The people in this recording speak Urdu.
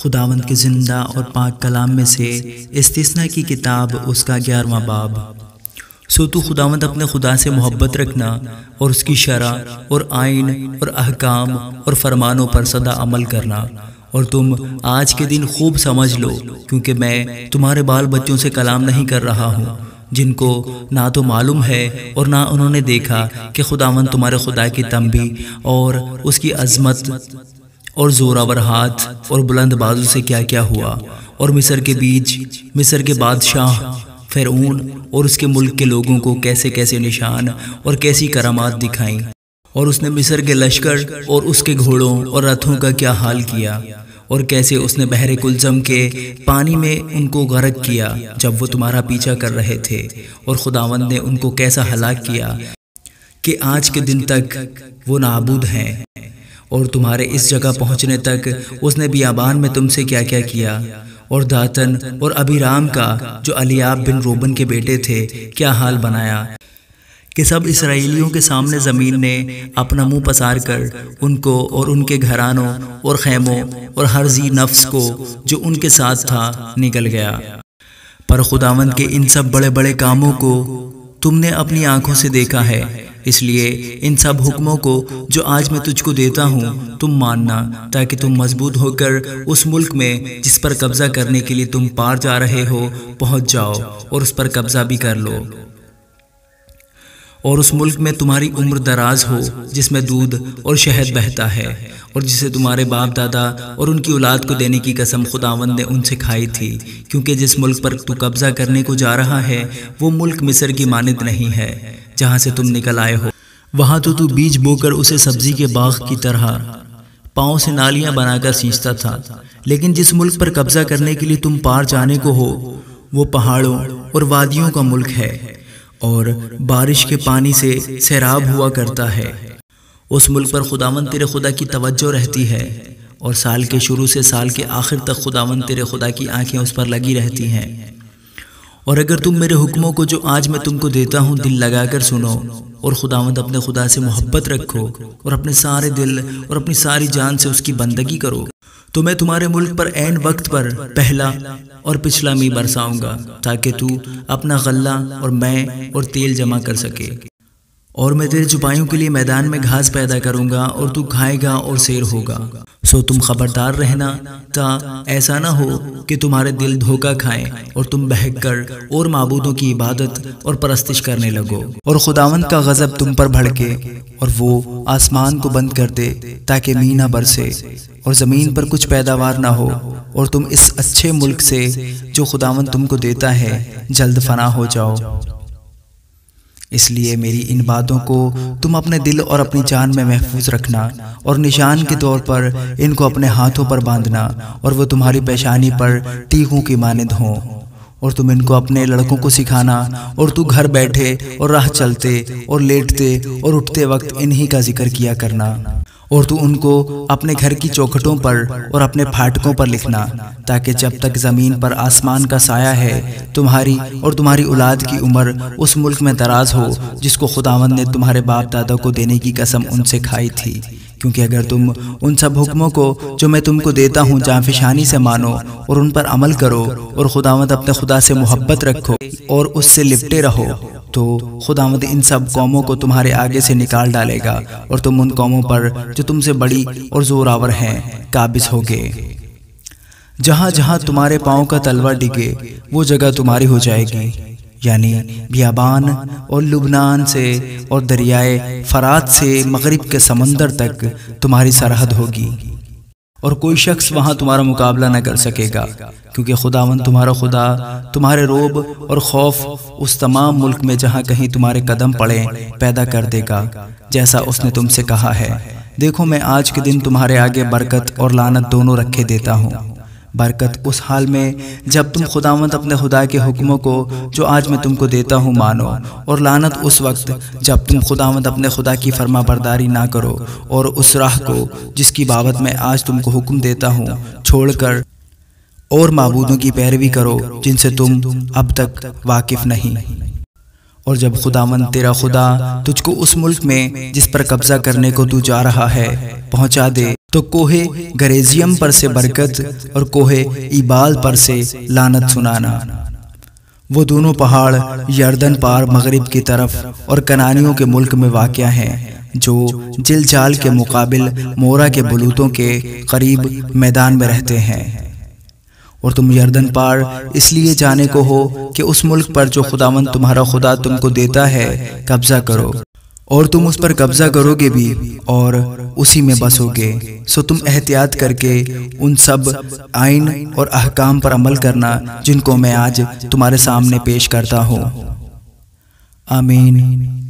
خداوند کے زندہ اور پاک کلام میں سے استثناء کی کتاب اس کا 11واں باب۔ سو تو خداوند اپنے خدا سے محبت رکھنا اور اس کی شرع اور آئین اور احکام اور فرمانوں پر سدا عمل کرنا، اور تم آج کے دن خوب سمجھ لو، کیونکہ میں تمہارے بال بچوں سے کلام نہیں کر رہا ہوں، جن کو نہ تو معلوم ہے اور نہ انہوں نے دیکھا کہ خداوند تمہارے خدا کی تنبیہ اور اس کی عظمت اور زوراور ہاتھ اور بلند بازو سے کیا کیا ہوا، اور مصر کے بادشاہ فرعون اور اس کے ملک کے لوگوں کو کیسے کیسے نشان اور کیسی کرامات دکھائیں، اور اس نے مصر کے لشکر اور اس کے گھوڑوں اور رتھوں کا کیا حال کیا، اور کیسے اس نے بحر کلزم کے پانی میں ان کو غرق کیا جب وہ تمہارا پیچھا کر رہے تھے، اور خداوند نے ان کو کیسا ہلاک کیا کہ آج کے دن تک وہ نابود ہیں، اور تمہارے اس جگہ پہنچنے تک اس نے بیابان میں تم سے کیا کیا کیا، اور داتن اور ابیرام کا جو الیاب بن روبن کے بیٹے تھے کیا حال بنایا کہ سب اسرائیلیوں کے سامنے زمین نے اپنا منہ پسار کر ان کو اور ان کے گھرانوں اور خیموں اور ہر ذی نفس کو جو ان کے ساتھ تھا نگل گیا۔ پر خداوند کے ان سب بڑے بڑے کاموں کو تم نے اپنی آنکھوں سے دیکھا ہے، اس لیے ان سب حکموں کو جو آج میں تجھ کو دیتا ہوں تم ماننا، تاکہ تم مضبوط ہو کر اس ملک میں جس پر قبضہ کرنے کے لیے تم پار جا رہے ہو پہنچ جاؤ، اور اس پر قبضہ بھی کر لو، اور اس ملک میں تمہاری عمر دراز ہو جس میں دودھ اور شہد بہتا ہے، اور جسے تمہارے باپ دادا اور ان کی اولاد کو دینے کی قسم خداوند نے ان سے کھائی تھی، کیونکہ جس ملک پر تو قبضہ کرنے کو جا رہا ہے وہ ملک مصر کی مانند نہیں ہے جہاں سے تم نکل آئے ہو۔ وہاں تو بیج بو کر اسے سبزی کے باغ کی طرح پاؤں سے نالیاں بنا کر سینچتا تھا، لیکن جس ملک پر قبضہ کرنے کے لیے تم پار جانے کو ہو وہ پہاڑوں اور وادیوں کا ملک ہے، اور بارش کے پانی سے سیراب ہوا کرتا ہے۔ اس ملک پر خداوند تیرے خدا کی توجہ رہتی ہے، اور سال کے شروع سے سال کے آخر تک خداوند تیرے خدا کی آنکھیں اس پر لگی رہتی ہیں۔ اور اگر تم میرے حکموں کو جو آج میں تم کو دیتا ہوں دل لگا کر سنو، اور خداوند اپنے خدا سے محبت رکھو، اور اپنے سارے دل اور اپنی ساری جان سے اس کی بندگی کرو، تو میں تمہارے ملک پر عین وقت پر پہلا اور پچھلا می برساؤں گا، تاکہ تو اپنا غلہ اور میں اور تیل جمع کر سکے، اور میں تیرے چپائیوں کے لیے میدان میں گھاس پیدا کروں گا، اور تو کھائے گا اور سیر ہوگا۔ سو تم خبردار رہنا تا ایسا نہ ہو کہ تمہارے دل دھوکہ کھائیں اور تم بہک کر اور معبودوں کی عبادت اور پرستش کرنے لگو، اور خداوند کا غضب تم پر بھڑکے اور وہ آسمان کو بند کر دے تاکہ می نہ برسے اور زمین پر کچھ پیداوار نہ ہو، اور تم اس اچھے ملک سے جو خداوند تم کو دیتا ہے جلد فنا ہو جاؤ۔ اس لیے میری ان باتوں کو تم اپنے دل اور اپنی جان میں محفوظ رکھنا، اور نشان کے طور پر ان کو اپنے ہاتھوں پر باندھنا، اور وہ تمہاری پیشانی پر ٹیکوں کی مانند ہوں، اور تم ان کو اپنے لڑکوں کو سکھانا، اور تو گھر بیٹھے اور راہ چلتے اور لیٹتے اور اٹھتے وقت انہی کا ذکر کیا کرنا، اور تو ان کو اپنے گھر کی چوکھٹوں پر اور اپنے پھاٹکوں پر لکھنا، تاکہ جب تک زمین پر آسمان کا سایہ ہے تمہاری اور تمہاری اولاد کی عمر اس ملک میں دراز ہو جس کو خداوند نے تمہارے باپ دادا کو دینے کی قسم ان سے کھائی تھی۔ کیونکہ اگر تم ان سب حکموں کو جو میں تم کو دیتا ہوں جانفشانی سے مانو اور ان پر عمل کرو، اور خداوند اپنے خدا سے محبت رکھو اور اس سے لپٹے رہو، تو خداوند ان سب قوموں کو تمہارے آگے سے نکال ڈالے گا، اور تم ان قوموں پر جو تم سے بڑی اور زوراور ہیں قابض ہوگے۔ جہاں جہاں تمہارے پاؤں کا تلوا ڈگے وہ جگہ تمہاری ہو جائے گی، یعنی بیابان اور لبنان سے اور دریائے فرات سے مغرب کے سمندر تک تمہاری سرحد ہوگی، اور کوئی شخص وہاں تمہارا مقابلہ نہ کر سکے گا، کیونکہ خداوند تمہارا خدا تمہارے روب اور خوف اس تمام ملک میں جہاں کہیں تمہارے قدم پڑیں پیدا کر دے گا، جیسا اس نے تم سے کہا ہے۔ دیکھو میں آج کے دن تمہارے آگے برکت اور لعنت دونوں رکھے دیتا ہوں۔ برکت اس حال میں جب تم خداوند اپنے خدا کے حکموں کو جو آج میں تم کو دیتا ہوں مانو، اور لعنت اس وقت جب تم خداوند اپنے خدا کی فرما برداری نہ کرو، اور اس راہ کو جس کی بابت میں آج تم کو حکم دیتا ہوں چھوڑ کر اور معبودوں کی پیروی کرو جن سے تم اب تک واقف نہیں۔ اور جب خداوند تیرا خدا تجھ کو اس ملک میں جس پر قبضہ کرنے کو تو جا رہا ہے پہنچا دے تو کوہ گریزیم پر سے برکت اور کوہ ایبال پر سے لعنت سنانا۔ وہ دونوں پہاڑ یردن پار مغرب کی طرف اور کنانیوں کے ملک میں واقع ہیں، جو جلجال کے مقابل مورا کے بلوتوں کے قریب میدان میں رہتے ہیں۔ اور تم یردن پار اس لیے جانے کو ہو کہ اس ملک پر جو خداوند تمہارا خدا تم کو دیتا ہے قبضہ کرو، اور تم اس پر قبضہ کرو گے بھی اور اسی میں بسو گے۔ سو تم احتیاط کر کے ان سب آئین اور احکام پر عمل کرنا جن کو میں آج تمہارے سامنے پیش کرتا ہوں۔ آمین۔